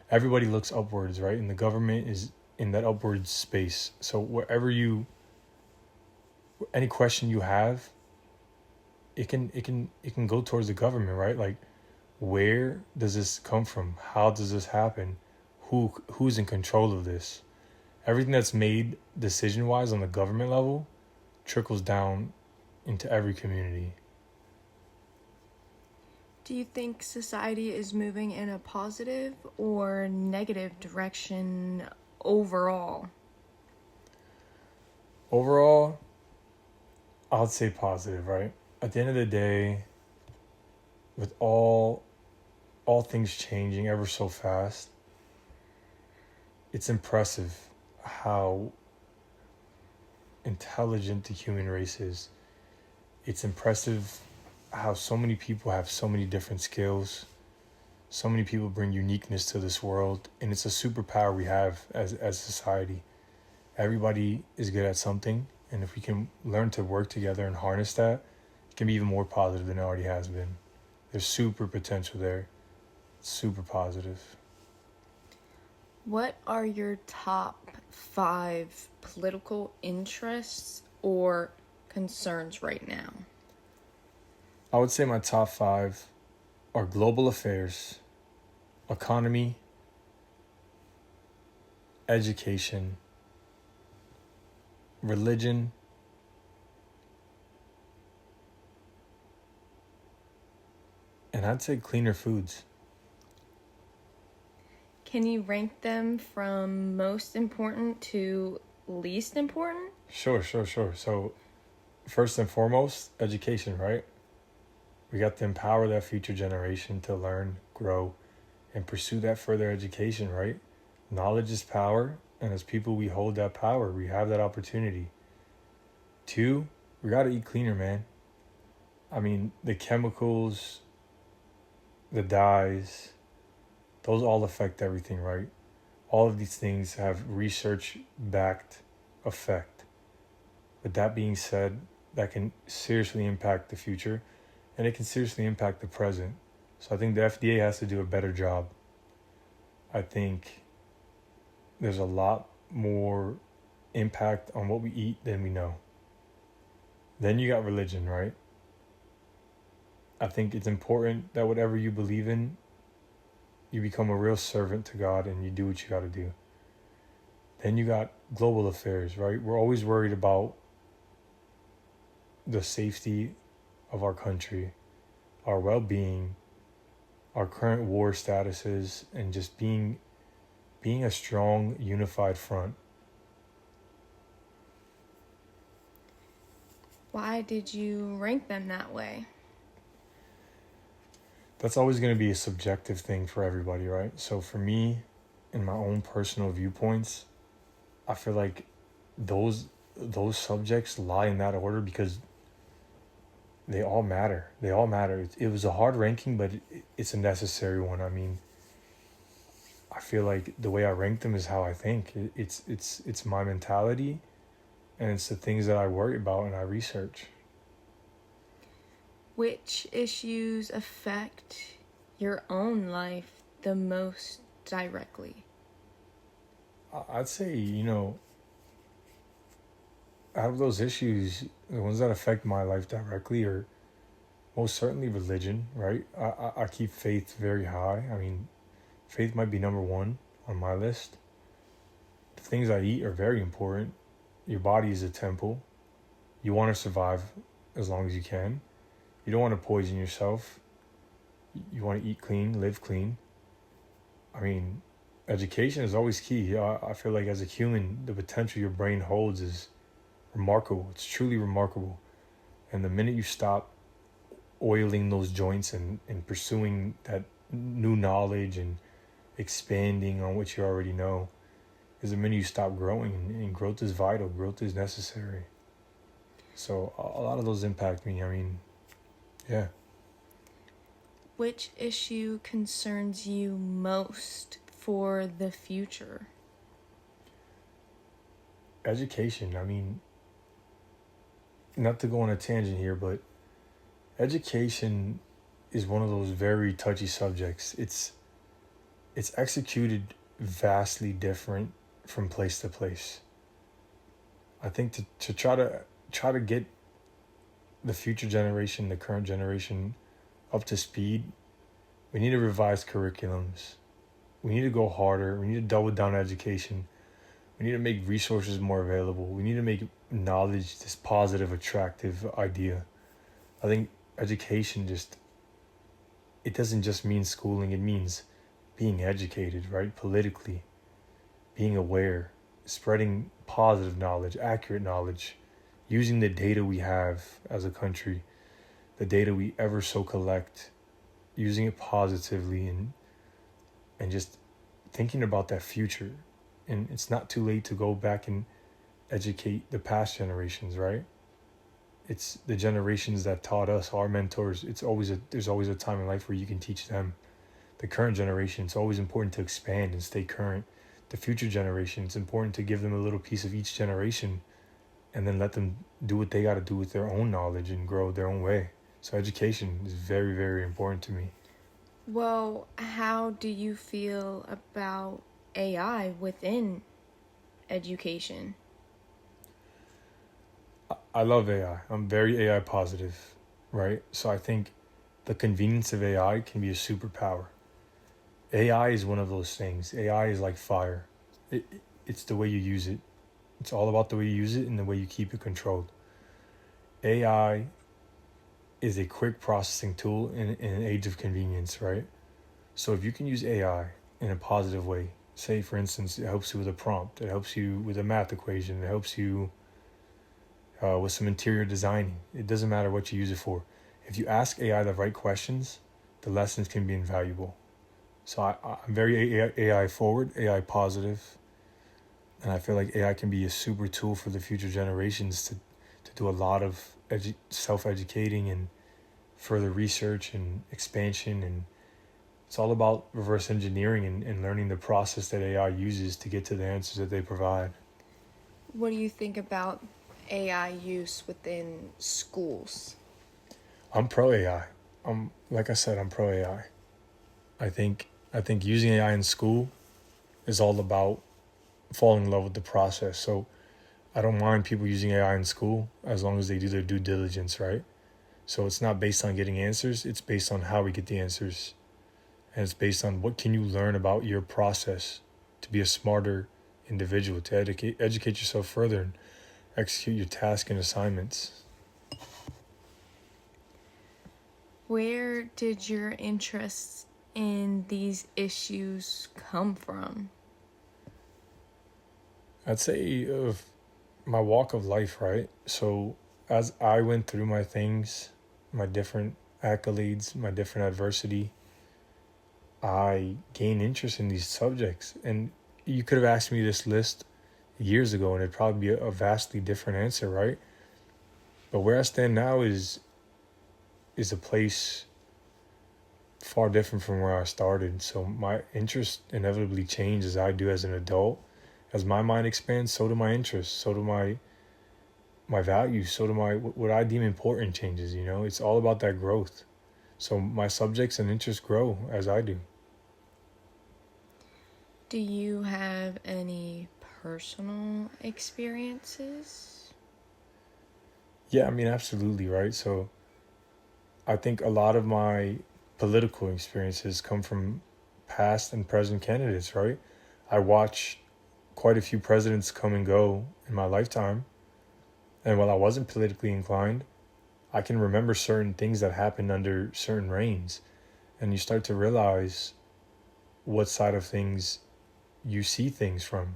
Everybody looks upwards, right? And the government is in that upward space. So any question you have, it can go towards the government, right? Like, where does this come from? How does this happen? Who's in control of this? Everything that's made decision wise on the government level trickles down into every community. Do you think society is moving in a positive or negative direction overall? Overall, I'd say positive, right? At the end of the day, with all things changing ever so fast, it's impressive how intelligent the human race is. It's impressive how so many people have so many different skills. So many people bring uniqueness to this world, and it's a superpower we have as society. Everybody is good at something, and if we can learn to work together and harness that, it can be even more positive than it already has been. There's super potential there. Super positive. What are your top 5 political interests or concerns right now? I would say my top 5 are global affairs, economy, education, religion, and I'd say cleaner foods. Can you rank them from most important to least important? Sure. So, first and foremost, education, right? We got to empower that future generation to learn, grow, and pursue that further education, right? Knowledge is power, and as people, we hold that power. We have that opportunity. Two, we got to eat cleaner, man. I mean, the chemicals, the dyes, those all affect everything, right? All of these things have research backed effect. With that being said, that can seriously impact the future and it can seriously impact the present. So I think the FDA has to do a better job. I think there's a lot more impact on what we eat than we know. Then you got religion, right? I think it's important that whatever you believe in, you become a real servant to God and you do what you got to do. Then you got global affairs, right? We're always worried about the safety of our country, our well-being, our current war statuses, and just being a strong, unified front. Why did you rank them that way? That's always going to be a subjective thing for everybody, right? So for me, in my own personal viewpoints, I feel like those subjects lie in that order because they all matter. They all matter. It was a hard ranking, but it's a necessary one. I mean, I feel like the way I rank them is how I think. It's my mentality, and it's the things that I worry about and I research. Which issues affect your own life the most directly? I'd say, out of those issues, the ones that affect my life directly are most certainly religion, right? I keep faith very high. I mean, faith might be number one on my list. The things I eat are very important. Your body is a temple. You want to survive as long as you can. You don't want to poison yourself. You want to eat clean, live clean. I mean, education is always key. I feel like as a human, the potential your brain holds is remarkable. It's truly remarkable. And the minute you stop oiling those joints and pursuing that new knowledge and expanding on what you already know, is the minute you stop growing. And growth is vital. Growth is necessary. So a lot of those impact me. I mean, yeah. Which issue concerns you most for the future? Education. I mean, not to go on a tangent here, but education is one of those very touchy subjects. It's executed vastly different from place to place. I think to try to get the future generation, the current generation up to speed, we need to revise curriculums. We need to go harder. We need to double down on education. We need to make resources more available. We need to make knowledge this positive, attractive idea. I think education it doesn't just mean schooling. It means being educated, right? Politically, being aware, spreading positive knowledge, accurate knowledge, using the data we have as a country, the data we ever so collect, using it positively and just thinking about that future. And it's not too late to go back and educate the past generations, right? It's the generations that taught us, our mentors. There's always a time in life where you can teach them. The current generation, it's always important to expand and stay current. The future generation, it's important to give them a little piece of each generation and then let them do what they got to do with their own knowledge and grow their own way. So education is very, very important to me. Well, how do you feel about AI within education? I love AI. I'm very AI positive, right? So I think the convenience of AI can be a superpower. AI is one of those things. AI is like fire. It's the way you use it. It's all about the way you use it and the way you keep it controlled. AI is a quick processing tool in an age of convenience, right? So if you can use AI in a positive way, say for instance, it helps you with a prompt, it helps you with a math equation, it helps you with some interior designing. It doesn't matter what you use it for. If you ask AI the right questions, the lessons can be invaluable. So I'm very AI forward, AI positive, and I feel like AI can be a super tool for the future generations to do a lot of self-educating and further research and expansion. And it's all about reverse engineering and learning the process that AI uses to get to the answers that they provide. What do you think about AI use within schools? I'm pro AI. Like I said, I'm pro AI. I think using AI in school is all about falling in love with the process. So I don't mind people using AI in school as long as they do their due diligence, right? So it's not based on getting answers, it's based on how we get the answers. And it's based on what can you learn about your process to be a smarter individual, to educate yourself further and execute your tasks and assignments. Where did your interests in these issues come from? I'd say of my walk of life, right? So as I went through my things, my different accolades, my different adversity, I gained interest in these subjects. And you could have asked me this list years ago and it'd probably be a vastly different answer, right? But where I stand now is a place far different from where I started. So my interests inevitably change as I do as an adult. As my mind expands, so do my interests, so do my values, so do my what I deem important changes, you know? It's all about that growth. So my subjects and interests grow as I do. Do you have any personal experiences? Yeah, I mean absolutely, right? So I think a lot of my political experiences come from past and present candidates, right? I watch quite a few presidents come and go in my lifetime. And while I wasn't politically inclined, I can remember certain things that happened under certain reigns. And you start to realize what side of things you see things from.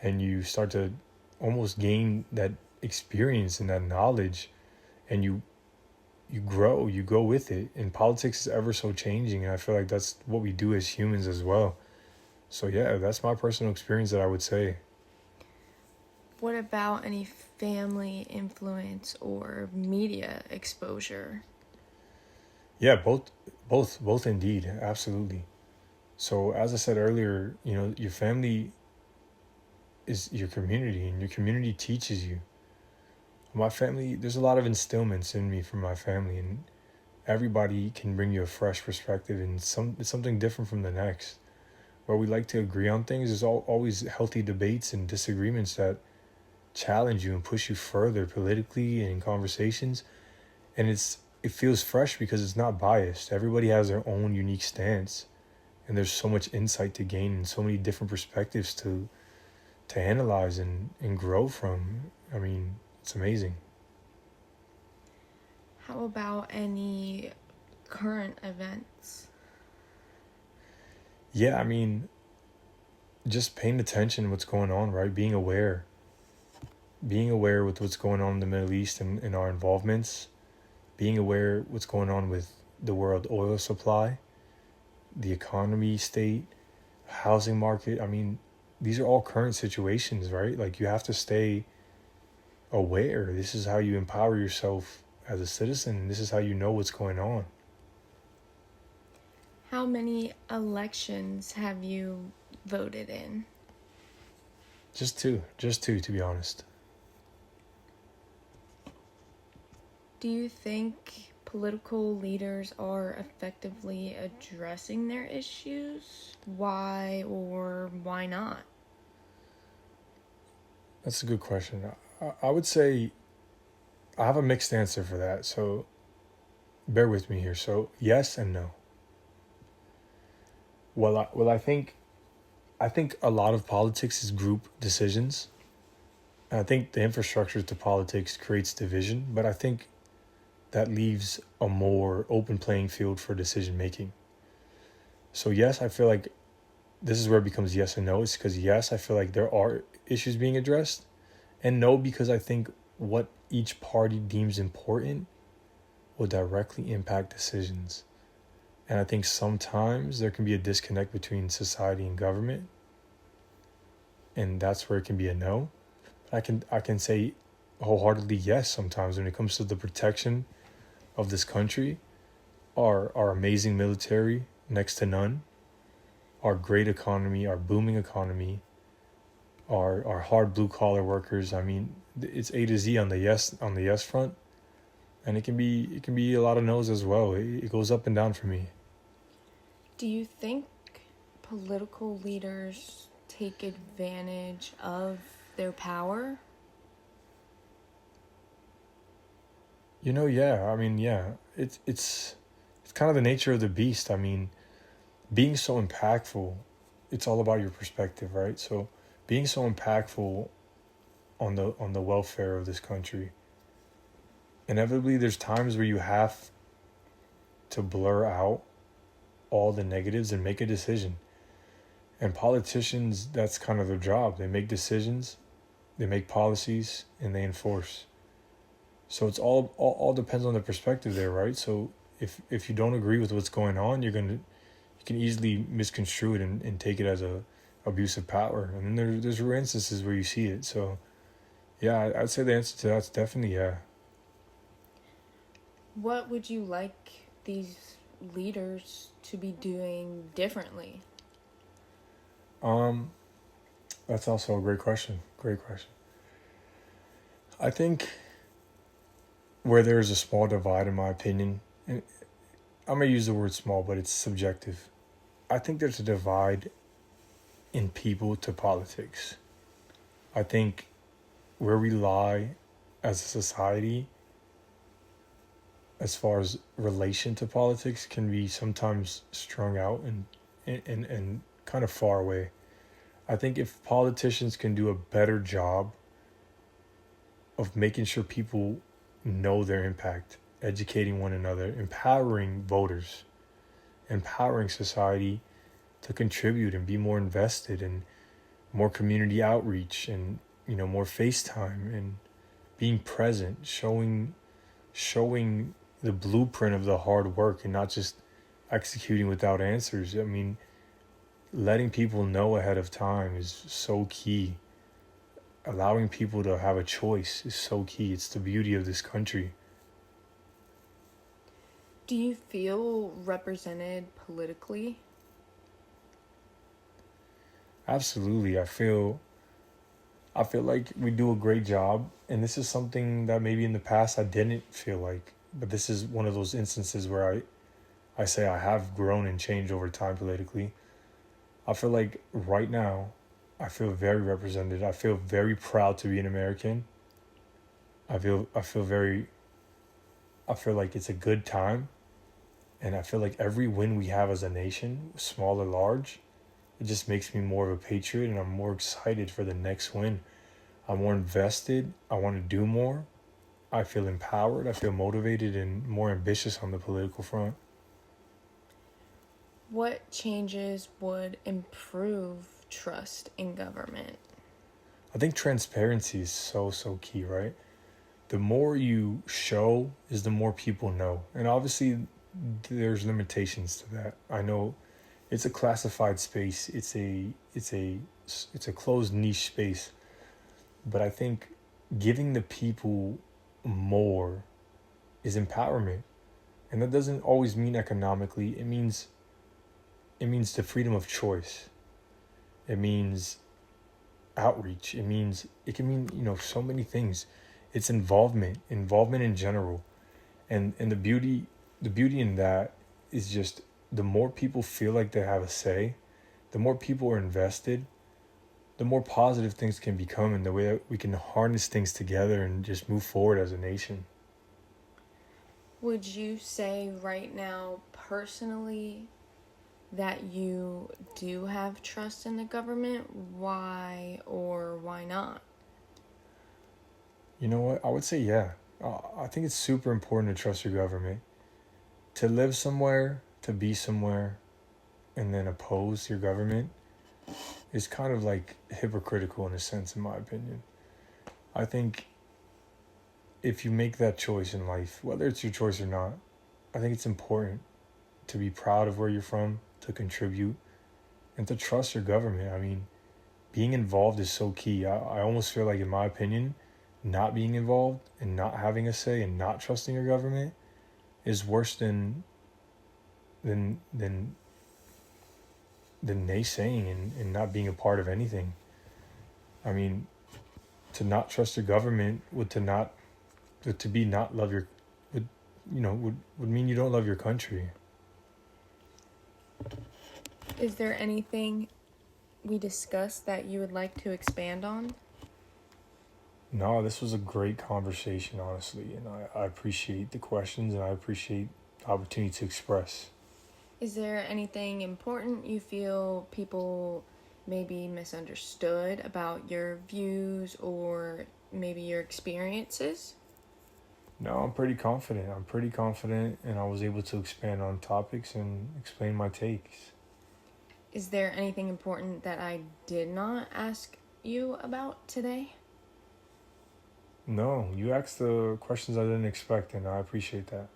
And you start to almost gain that experience and that knowledge. And you grow, you go with it. And politics is ever so changing. And I feel like that's what we do as humans as well. So yeah, that's my personal experience that I would say. What about any family influence or media exposure? Yeah, both indeed, absolutely. So as I said earlier, you know, your family is your community, and your community teaches you. My family, there's a lot of instillments in me from my family, and everybody can bring you a fresh perspective, and it's something different from the next. Where we like to agree on things, there's always healthy debates and disagreements that challenge you and push you further politically and in conversations. And it feels fresh because it's not biased. Everybody has their own unique stance, and there's so much insight to gain and so many different perspectives to analyze and grow from. I mean, it's amazing. How about any current events? Yeah, I mean, just paying attention to what's going on, right? Being aware with what's going on in the Middle East and our involvements, being aware what's going on with the world oil supply, the economy state, housing market. I mean, these are all current situations, right? Like you have to stay aware. This is how you empower yourself as a citizen. This is how you know what's going on. How many elections have you voted in? Just two, to be honest. Do you think political leaders are effectively addressing their issues? Why or why not? That's a good question. I would say I have a mixed answer for that. So bear with me here. So yes and no. I think a lot of politics is group decisions. I think the infrastructure to politics creates division, but I think that leaves a more open playing field for decision making. So yes, I feel like this is where it becomes yes and no. It's because yes, I feel like there are issues being addressed, and no, because I think what each party deems important will directly impact decisions. And I think sometimes there can be a disconnect between society and government, and that's where it can be a no. I can say wholeheartedly yes sometimes when it comes to the protection of this country, our amazing military, next to none, our great economy, our booming economy, our hard blue collar workers. I mean, it's A to Z on the yes front, and it can be a lot of no's as well. It goes up and down for me. Do you think political leaders take advantage of their power? Yeah. I mean, yeah. It's kind of the nature of the beast. I mean, being so impactful, it's all about your perspective, right? So, being so impactful on the welfare of this country, inevitably there's times where you have to blur out all the negatives and make a decision. And politicians, that's kind of their job. They make decisions, they make policies, and they enforce. So it's all depends on the perspective there, right? So if you don't agree with what's going on, you can easily misconstrue it and take it as a abuse of power. And then there's rare instances where you see it. So yeah, I'd say the answer to that's definitely yeah. What would you like these leaders to be doing differently? Um, that's also a great question. Great question. I think where there's a small divide, in my opinion, and I'm gonna use the word small, but it's subjective. I think there's a divide in people to politics. I think where we lie as a society, as far as relation to politics, can be sometimes strung out and kind of far away. I think if politicians can do a better job of making sure people know their impact, educating one another, empowering voters, empowering society to contribute and be more invested and more community outreach and more FaceTime and being present, showing the blueprint of the hard work and not just executing without answers. I mean, letting people know ahead of time is so key. Allowing people to have a choice is so key. It's the beauty of this country. Do you feel represented politically? Absolutely. I feel like we do a great job, and this is something that maybe in the past I didn't feel like, but this is one of those instances where I say I have grown and changed over time politically. I feel like right now I feel very represented. I feel very proud to be an American. I feel like it's a good time, and I feel like every win we have as a nation, small or large, it just makes me more of a patriot, and I'm more excited for the next win. I'm more invested. I want to do more. I feel empowered. I feel motivated and more ambitious on the political front. What changes would improve trust in government? I think transparency is so key, right? The more you show is the more people know. And obviously there's limitations to that. I know it's a classified space. It's a closed niche space. But I think giving the people more is empowerment. And that doesn't always mean economically. It means the freedom of choice. It means outreach. It can mean, so many things. It's involvement in general. And the beauty in that is just the more people feel like they have a say, the more people are invested, the more positive things can become and the way that we can harness things together and just move forward as a nation. Would you say right now, personally, that you do have trust in the government? Why or why not? You know what? I would say yeah. I think it's super important to trust your government. To live somewhere, to be somewhere, and then oppose your government is kind of like hypocritical in a sense, in my opinion. I think if you make that choice in life, whether it's your choice or not, I think it's important to be proud of where you're from, to contribute, and to trust your government. I mean, being involved is so key. I almost feel like, in my opinion, not being involved and not having a say and not trusting your government is worse than than than naysaying and not being a part of anything. I mean, to not trust your government would to be not love your would would mean you don't love your country. Is there anything we discussed that you would like to expand on? No, this was a great conversation, honestly, and I appreciate the questions and I appreciate the opportunity to express. Is there anything important you feel people maybe misunderstood about your views or maybe your experiences? No, I'm pretty confident. I'm pretty confident, and I was able to expand on topics and explain my takes. Is there anything important that I did not ask you about today? No, you asked the questions I didn't expect, and I appreciate that.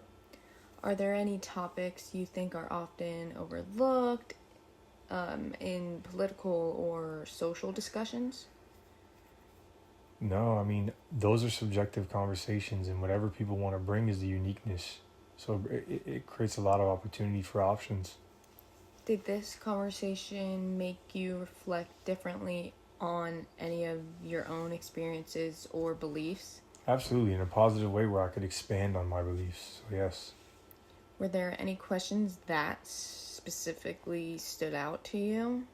Are there any topics you think are often overlooked in political or social discussions? No, I mean, those are subjective conversations, and whatever people want to bring is the uniqueness. So it creates a lot of opportunity for options. Did this conversation make you reflect differently on any of your own experiences or beliefs? Absolutely, in a positive way where I could expand on my beliefs. So, yes. Were there any questions that specifically stood out to you?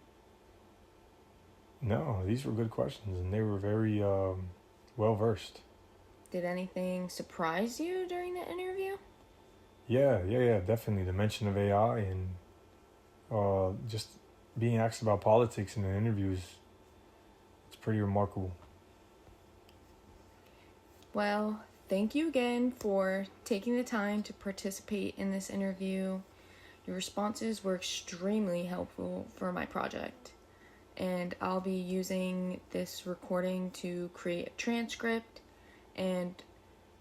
No, these were good questions, and they were very well versed. Did anything surprise you during the interview? Yeah, definitely. The mention of AI and just being asked about politics in an interview is it's pretty remarkable. Well, thank you again for taking the time to participate in this interview. Your responses were extremely helpful for my project, and I'll be using this recording to create a transcript, and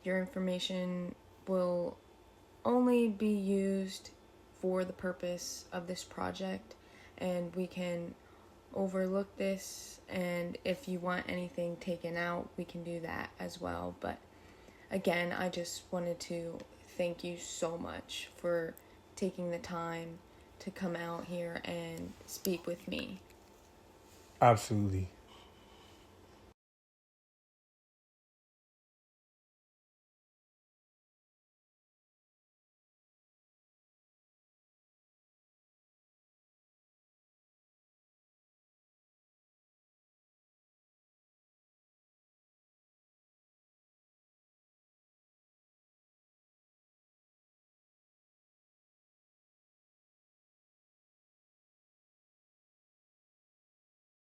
your information will only be used for the purpose of this project, and we can overlook this, and if you want anything taken out, we can do that as well. But again, I just wanted to thank you so much for taking the time to come out here and speak with me. Absolutely.